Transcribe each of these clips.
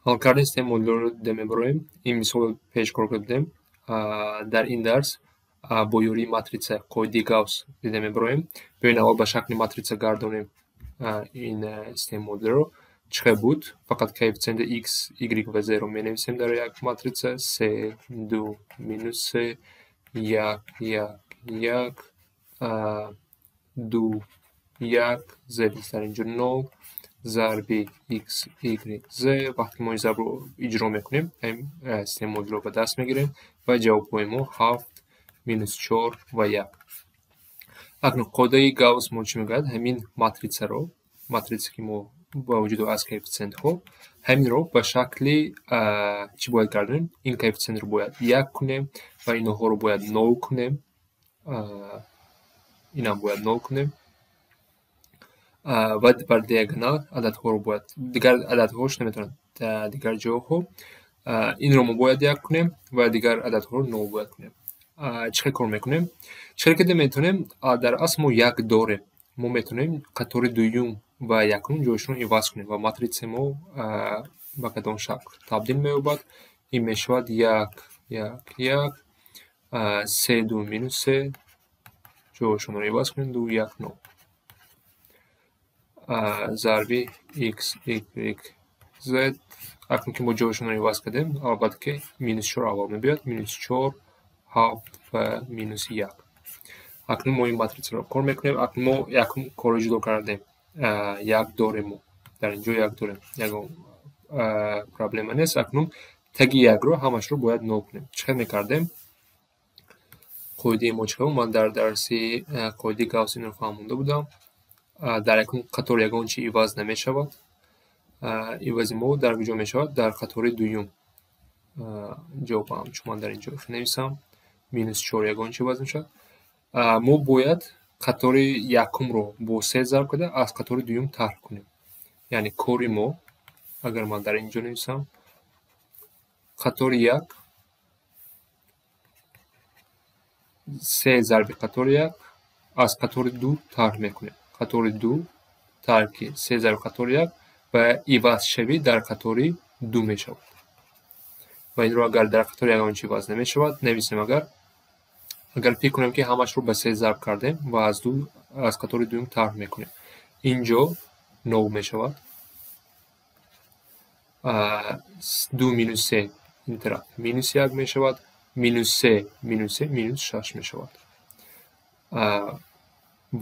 حال کردن سیستم مدل‌ها رو دمبرویم. این مثال پیش کردیم. در این درس با یوری ماتریسه قاعده گاوس دمبرویم. بیاین اول به شکل ماتریسه گردونیم این سیستم مدل رو. چه بود؟ فقط کوفیشنت x, y و z رو می‌نویسیم در یک ماتریسه. 3 2 مینوس 3 1 1 1 2 1 z در اینجا 0 ضرب x y z. وقتی ما این ضرب رو اجرا میکنیم این سیستم مدل رو به دست میگیریم و جواب ما 7 مینوس 4 و 1. اکنون قاعده گاوس ما چی میگه؟ همین ماتریسه رو، ماتریسه که ما با وجود از کوفیشنت ها، همین رو به شکل چی باید گردونیم؟ این کوفیشنت رو باید 1 کنیم و اینها رو باید 0 کنیم. این هم باید 0 کنیم و بر دیاگونال عددها رو باید دیگر عددهاش نمیتونن دیگر جاها این رو ما باید 1 کنیم و دیگر عددها رو 0 باید کنیم. چه کار میکنیم؟ چه که میتونیم در اصل ما 1 داریم، ما میتونیم قطار دوم و یکم جایشون عوض کنیم و ماتریسه ما به کدام شکل تبدیل می‌یابد. این میشود 1 1 1 3 2 مینوس 3 جایشون رو عوض کنیم 2 1 9 ضرب x y z. اکنون که ما جایشون رو عوض کردیم البته که مینوس 4 اول میبید، مینوس 4 7 و مینوس 1. اکنون ما این ماتریسه رو کار میکنیم. اکنون ما یکم کار جدا کردیم، 1 داریم، در اینجا 1 داریم، یک پرابلم نیست. اکنون تگ 1 رو همش رو باید 0 کنیم. چه میکردیم؟ قاعده ما چه بود؟ من در درسی قاعده گاوس این رو فهمونده بودم. در اکنون قطار یگان چی عوض نمی شود. عوض ما در کجا می شود؟ در قطار دوم. جواب هم چون من در اینجا نویسم مینوس 4 یگان چی عوض می شود. ما باید قطار یکم رو با 3 ضرب کرده از قطار دوم طرح کنیم. یعنی کاری ما اگر من در اینجا نویسم قطار 1 3 ضرب قطار 1 از قطار 2 طرح میکنیم. قطار 2 طرح 3 ضرب قطار 1 و عوض شوی در قطار 2 می شود. و این رو اگر در قطار یگان چی عوض نمی شود نویسیم. اگر فکر کنیم که همش رو به 3 ضرب کردیم و از قطار دوم طرح میکنیم، اینجا 9 می شود. 2 مینوس 3 این طرف مینوس 1 می شود. مینوس 3 مینوس 3 مینوس 6 می شود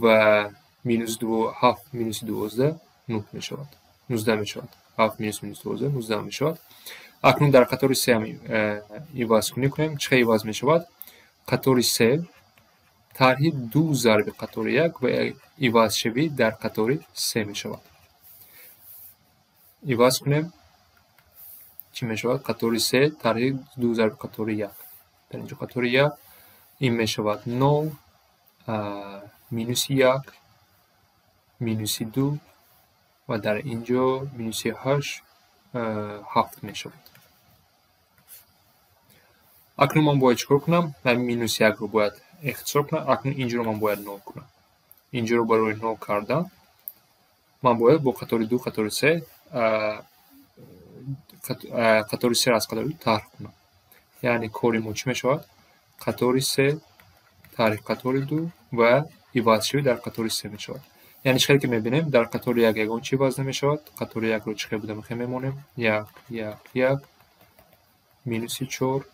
و مینوس 2 7 مینوس 12 9 می شود، 19 می شود. 7 مینوس 12 19 می شود. اکنون در قطار 3 هم عوض کنیم. چه عوض می شود؟ قطار 3 طرح 2 ضرب قطار 1 و عوض شوی در قطار 3 می شود. عوض کنیم چی می شود؟ قطار 3 طرح 2 ضرب قطار 1. در اینجا قطار 1 این می شود 9 مینوس 1 مینوس 2 و در اینجا مینوس 8 7 می شود. اکنون من باید چکار کنم؟ من مینوس 1 رو باید اختصار کنم. اکنون اینجا رو من باید 9 کنم. اینجا رو برای 9 کردم من باید با قطار 2 قطار 3 قطار 3 از قطار 2 طرح کنم. یعنی کاری ما چی می شود؟ قطار 3 طرح قطار 2 و عوض شوی در قطار 3 می شود. یعنی چقدر که می بینیم در قطار 1 یگان چی عوض نمی شود؟ قطار 1 رو چقدر بوده میمونیم 1 1 1 مینوس 4.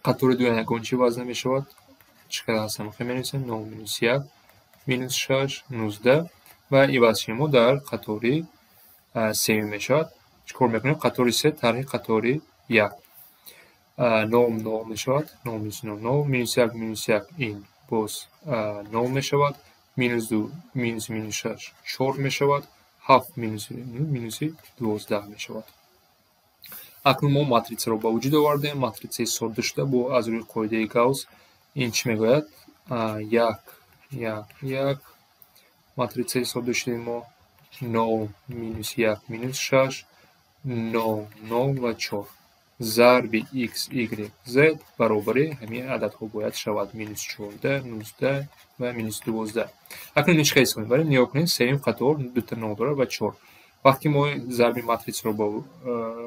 قطار 2 یگان چی عوض نمی شود؟ چقدر هست هم می‌نویسیم 9 مینوس 1 مینوس 6 19 و عوض شوی ما در قطار 3 می شود. چکار میکنیم؟ قطار 3 طرح قطار 1 9 می شود. 9 مینوس 9 مینوس 1 مینوس 1 این باز 9 می شود. مینوس 2 مینوس 6 4 می شود. 7 مینوس 12 می شود. اکنون ما ماتریسه رو با وجود آوردیم. ماتریسه ساده شده با از روی قاعده گاوس. این چی میگوید؟ 1 1 1 ماتریسه ساده شده ما 9 مینوس 1 مینوس 6 9 9 و 4 ضرب x y z برابر همین عددها باید شود مینوس 14 19 و مینوس 12. اکنون این چه کنیم؟ برای نیا کنیم سریم قطار 2 تا 9 داره و 4 وقتی ما ضرب ماتریس رو با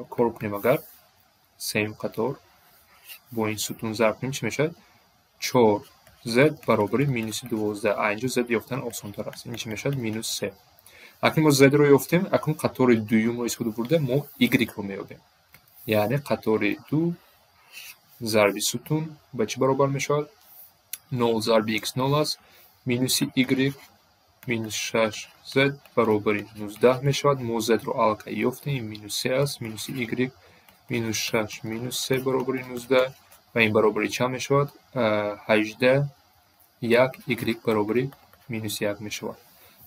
کار کنیم اگر سیم قطار با این ستون ضرب کنیم چی میشه؟ 4z برابر مینوس 12. اینجا z یافتن آسان تر است. این چی میشه؟ مینوس 3. اکنون ما z رو یافتیم. اکنون قطار دوم رو استفاده برده ما y رو میابیم. یعنی قطار دو ضرب ستون به چی برابر میشه؟ 0 ضرب x 0 است. مینوس y مینوس 6z برابر 19 میشود. ما z رو الکی یافتیم. مینوس 3 است. مینوس y مینوس 6 مینوس 3 برابر 19 و این برابر چند میشود؟ 18 یک y برابر مینوس 1 میشود.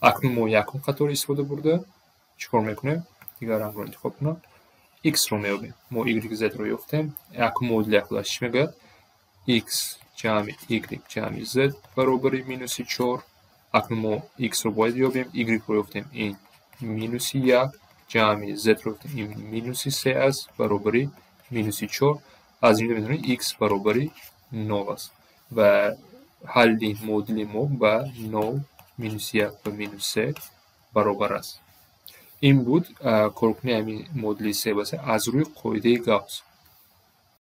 اکنون ما یکم قطار استفاده برده چیکار میکنیم؟ دیگر رنگ رو انتخاب کنم. x رو میابیم. ما y z رو یافتیم. یکم مدل اخلاص چی میگه؟ x جمع y جمع z برابر مینوس 4. اکنون ما x رو باید یابیم. y رو یافتیم. این مینوس 1 جمع z رو یافتیم. این مینوس 3 است برابر مینوس 4. از اینجا میدونیم x برابر 9 است و حل مدل ما به 9 مینوس 1 و مینوس 3 برابر است. این بود کارکنی همین مدل 3 از روی قاعده گاوس.